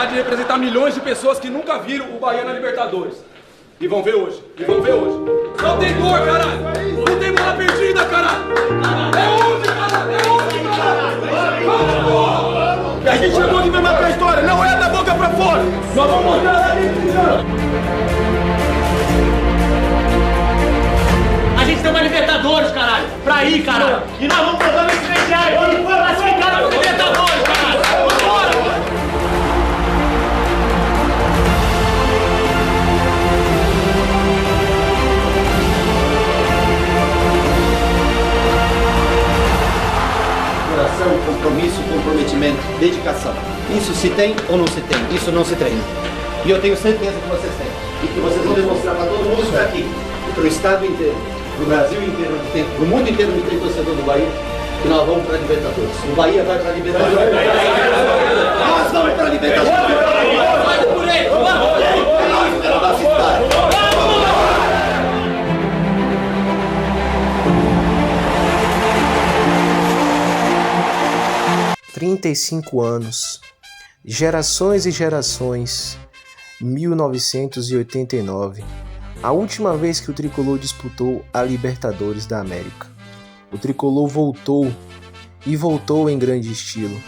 oportunidade de representar milhões de pessoas que nunca viram o Bahia na Libertadores. E vão ver hoje. Não tem dor, caralho. Não tem bola perdida, caralho. É hoje, caralho. E a gente chegou de mesmo com a história. Não é da boca pra fora. Nós vamos mostrar lá dentro de campo. A gente tem uma Libertadores, caralho. Pra ir, caralho. E nós vamos jogando esse vestiário aqui. Pra ser cara do Libertadores, caralho. Vambora, mano. Compromisso, comprometimento, dedicação. Isso se tem ou não se tem? Isso não se treina. E eu tenho certeza que vocês têm. E que vocês vão demonstrar para todo mundo que está aqui, para o estado inteiro, para o Brasil inteiro, para o mundo inteiro que tem torcedor do Bahia, que nós vamos para a Libertadores. O Bahia vai para a Libertadores. Nós vamos para a Libertadores. Vai por aí, vamos! Vamos! 35 anos, gerações e gerações, 1989, a última vez que o Tricolor disputou a Libertadores da América. O Tricolor voltou, e voltou em grande estilo.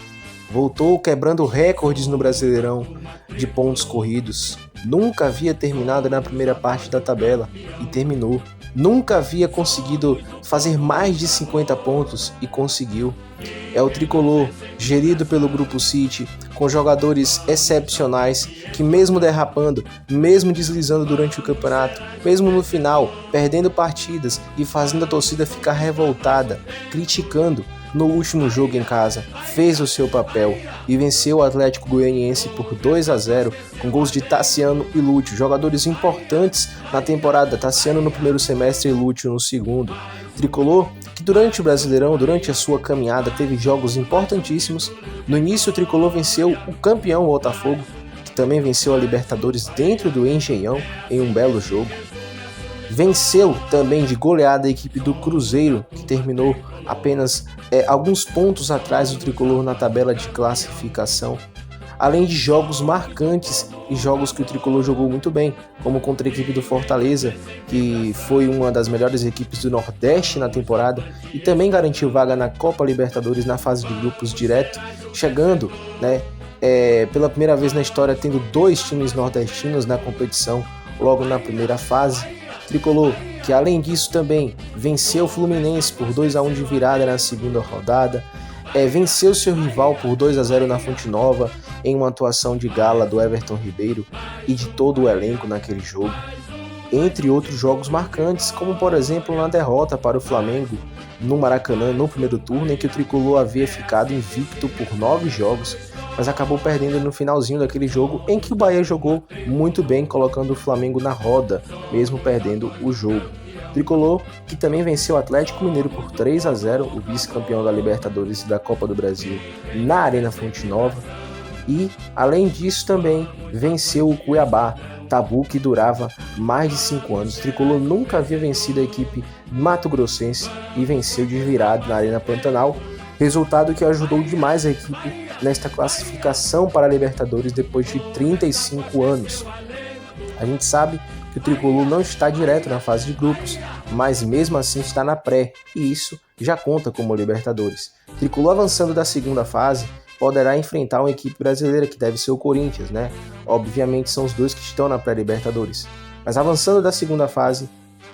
Voltou quebrando recordes no Brasileirão de pontos corridos. Nunca havia terminado na primeira parte da tabela, e terminou. Nunca havia conseguido fazer mais de 50 pontos, e conseguiu. É o Tricolor, gerido pelo Grupo City, com jogadores excepcionais que, mesmo derrapando, mesmo deslizando durante o campeonato, mesmo no final, perdendo partidas e fazendo a torcida ficar revoltada, criticando, no último jogo em casa, fez o seu papel e venceu o Atlético Goianiense por 2-0, com gols de Tassiano e Lúcio, jogadores importantes na temporada, Tassiano no primeiro semestre e Lúcio no segundo. Tricolor, que durante o Brasileirão, durante a sua caminhada, teve jogos importantíssimos. No início, o Tricolor venceu o campeão Botafogo, que também venceu a Libertadores dentro do Engenhão em um belo jogo. Venceu também de goleada a equipe do Cruzeiro, que terminou apenas alguns pontos atrás do Tricolor na tabela de classificação. Além de jogos marcantes e jogos que o Tricolor jogou muito bem, como contra a equipe do Fortaleza, que foi uma das melhores equipes do Nordeste na temporada e também garantiu vaga na Copa Libertadores na fase de grupos direto, chegando, pela primeira vez na história, tendo 2 times nordestinos na competição logo na primeira fase. Tricolor, que além disso também venceu o Fluminense por 2-1 de virada na segunda rodada, venceu seu rival por 2-0 na Fonte Nova, em uma atuação de gala do Everton Ribeiro e de todo o elenco naquele jogo, entre outros jogos marcantes, como por exemplo na derrota para o Flamengo no Maracanã no primeiro turno, em que o Tricolor havia ficado invicto por 9 jogos, mas acabou perdendo no finalzinho daquele jogo, em que o Bahia jogou muito bem, colocando o Flamengo na roda, mesmo perdendo o jogo. Tricolor, que também venceu o Atlético Mineiro por 3-0, o vice-campeão da Libertadores e da Copa do Brasil, na Arena Fonte Nova. E, além disso, também venceu o Cuiabá, tabu que durava mais de 5 anos. O Tricolor nunca havia vencido a equipe mato-grossense e venceu de virada na Arena Pantanal, resultado que ajudou demais a equipe nesta classificação para a Libertadores depois de 35 anos. A gente sabe que o Tricolor não está direto na fase de grupos, mas mesmo assim está na pré, e isso já conta como Libertadores. O Tricolor, avançando da segunda fase, poderá enfrentar uma equipe brasileira, que deve ser o Corinthians, Obviamente são os dois que estão na pré-Libertadores. Mas avançando da segunda fase,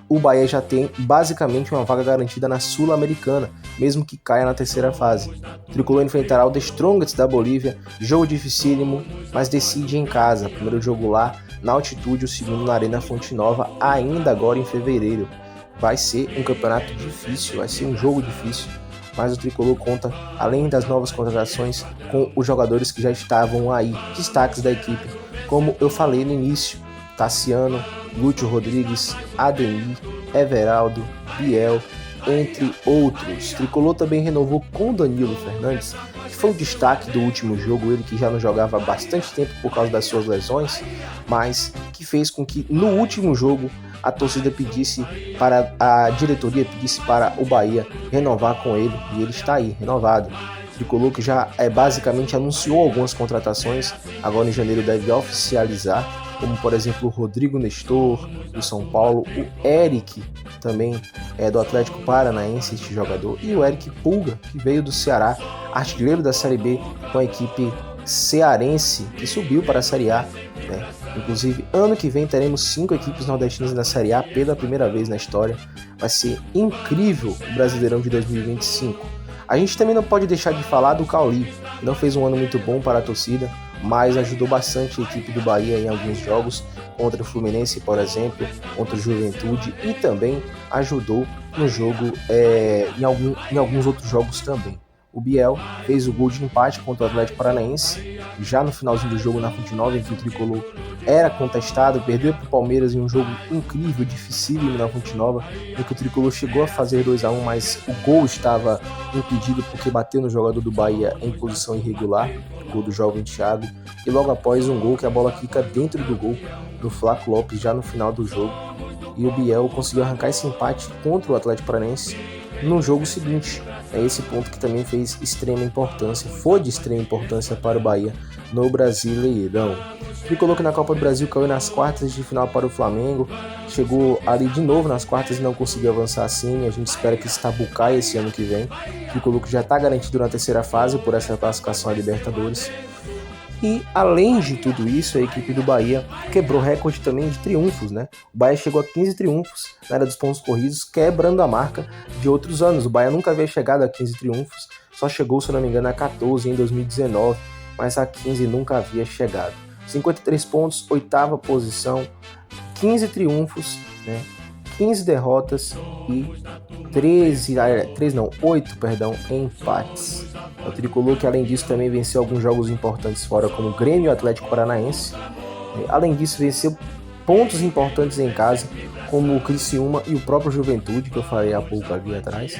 o Bahia já tem basicamente uma vaga garantida na Sul-Americana, mesmo que caia na terceira fase. O Tricolor enfrentará o The Strongest da Bolívia, jogo dificílimo, mas decide em casa. Primeiro jogo lá, na altitude, o segundo na Arena Fonte Nova, ainda agora em fevereiro. Vai ser um campeonato difícil, vai ser um jogo difícil, mas o Tricolor conta, além das novas contratações, com os jogadores que já estavam aí, destaques da equipe, como eu falei no início: Tassiano, Lúcio Rodrigues, Ademir, Everaldo, Biel, entre outros. Tricolor também renovou com Danilo Fernandes, que foi o destaque do último jogo, ele que já não jogava há bastante tempo por causa das suas lesões, mas que fez com que no último jogo a torcida pedisse a diretoria pedisse para o Bahia renovar com ele, e ele está aí, renovado. tricolor que já basicamente anunciou algumas contratações, agora em janeiro deve oficializar, como por exemplo o Rodrigo Nestor, do São Paulo, o Eric, também do Atlético Paranaense, este jogador, e o Eric Pulga, que veio do Ceará, artilheiro da Série B com a equipe cearense, que subiu para a Série A, né? Inclusive, ano que vem teremos 5 equipes nordestinas na Série A pela primeira vez na história. Vai ser incrível o Brasileirão de 2025. A gente também não pode deixar de falar do Cauli. Não fez um ano muito bom para a torcida, mas ajudou bastante a equipe do Bahia em alguns jogos, contra o Fluminense, por exemplo, contra o Juventude, e também ajudou no jogo em alguns outros jogos também. O Biel fez o gol de empate contra o Atlético Paranaense, já no finalzinho do jogo na Fonte Nova, em que o tricolor era contestado, perdeu para o Palmeiras em um jogo incrível, dificílimo na Fonte Nova, em que o tricolor chegou a fazer 2-1, mas o gol estava impedido porque bateu no jogador do Bahia em posição irregular, o gol do jovem Thiago, e logo após um gol que a bola fica dentro do gol do Flaco Lopes já no final do jogo, e o Biel conseguiu arrancar esse empate contra o Atlético Paranaense no jogo seguinte. É esse ponto que também fez extrema importância, foi de extrema importância para o Bahia no Brasileirão. O tricolor que na Copa do Brasil caiu nas quartas de final para o Flamengo, chegou ali de novo nas quartas e não conseguiu avançar assim. A gente espera que Istanbul caia esse ano que vem. O tricolor que já está garantido na terceira fase por essa classificação a Libertadores. E além de tudo isso, a equipe do Bahia quebrou recorde também de triunfos, né? O Bahia chegou a 15 triunfos na era dos pontos corridos, quebrando a marca de outros anos. O Bahia nunca havia chegado a 15 triunfos, só chegou, se não me engano, a 14 em 2019, mas a 15 nunca havia chegado. 53 pontos, 8ª posição, 15 triunfos, né? 15 derrotas e 8 empates. O tricolor que além disso também venceu alguns jogos importantes fora, como o Grêmio e o Atlético Paranaense. Além disso, venceu pontos importantes em casa, como o Criciúma e o próprio Juventude, que eu falei há pouco ali atrás.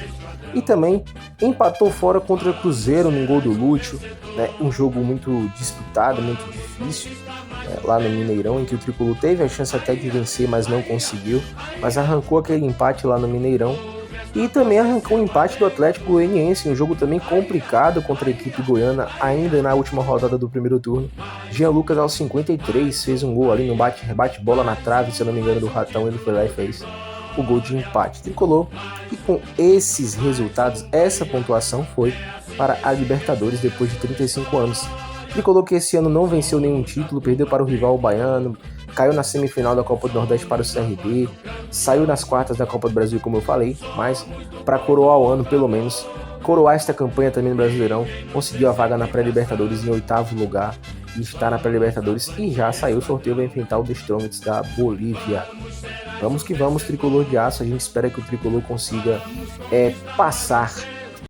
E também empatou fora contra o Cruzeiro num gol do Lúcio, né? Um jogo muito disputado, muito difícil, lá no Mineirão, em que o tricolor teve a chance até de vencer, mas não conseguiu, mas arrancou aquele empate lá no Mineirão. E também arrancou o empate do Atlético Goianiense, um jogo também complicado contra a equipe goiana, ainda na última rodada do primeiro turno. Jean Lucas, aos 53, fez um gol ali no bate-bola na trave, se eu não me engano, do Ratão. Ele foi lá e fez o gol de empate tricolor. E com esses resultados, essa pontuação foi para a Libertadores depois de 35 anos. Tricolor que esse ano não venceu nenhum título, perdeu para o rival baiano, caiu na semifinal da Copa do Nordeste para o CRB, saiu nas quartas da Copa do Brasil, como eu falei, mas para coroar o ano, pelo menos, coroar esta campanha também no Brasileirão, conseguiu a vaga na pré-Libertadores em 8º lugar e está na pré-Libertadores e já saiu o sorteio, vai enfrentar o The Strongest da Bolívia. Vamos que vamos, tricolor de aço, a gente espera que o tricolor consiga passar